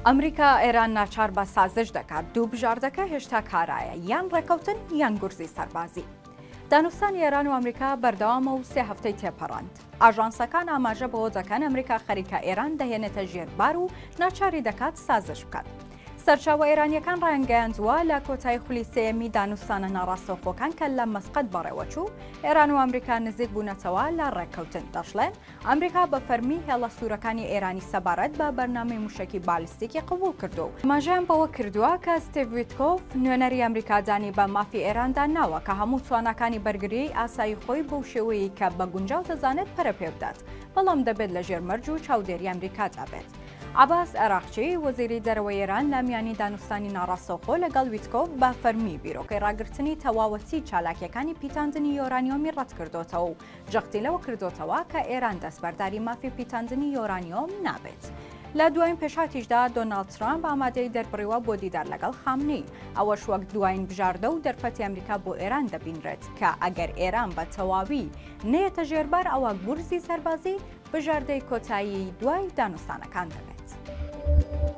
ئەمریکا ئێران ناچار بە سازش دەکات دوو بژاردەکە هێشتا کارایە یان ڕێکەوتن یان گورزی سەربازی. دانوستانی ئێران و ئەمریکا بەردەوامە و 3 هەفتەی تێپەڕاند. ئاژانسەکان ئاماژە بەوە دەکەن ئەمریکا خەریکە ئێران دەهێنێتە ژێربار و ناچاری دەکات سازش بکات. سەرچاوە ئێرانیەکان ڕایانگەیاندووە لە کۆتایی خولی سێیەمی دانوستانە ناڕاستەوخۆکان کە لە مەسقەت بەڕێوەچوو ئێران و ئەمریکا نزیک بوونەتەوە لە ڕێککەوتن دەشڵێن ئەمریکا بە فەرمی هێڵە سوورەکانی ئێرانی سەبارەت بە بەرنامەی موشکی بالیستیکی قبول کردو و ماژەیان بەوە کردووە کە ستیڤ ویتکۆف نوێنەری ئەمریکادانی بە مافی ئێراندا ناوە کە هەموو توانەکانی بەرگریەی ئاسایی خۆی بەو شێوەیە کە بە گونجاو دەزانێت پەرە پێ بدات بەڵام دەبێت لە ژێرمەرج و چاودێری ئەمریکادا بێت. عباس عێراقچی وەزیری دەرەوەی ئێران لە میانی دانوستانی ناڕاستەوخۆ لەگەڵ ویتکۆف بە فەرمی بیرۆکەی ڕاگررتنی تەواوەتی چالاکیەکانی پیتاندنی یۆرانیۆمی ڕەت کردوتەوە و جەختی لەوە کردوتەوە کە ئێران دەستبەرداری مافی پیتاندنی یۆرانیۆم نابێت. لە دوایین پێشاتیشدا دۆناڵد ترامپ ئامادەی دەربڕیوە بۆ دیدار لەگەڵ خامنەی ئەوەش وەک دوایین بژاردە و دەرفەتی ئەمریکا بۆ ئێران دەبینرێت کە ئەگەر ئێران بە تەواوی نەیەتە ژێربار ئەوە گورزی سەربازی بژاردەی کۆتایی دوای دانوستانەکان دەبێت.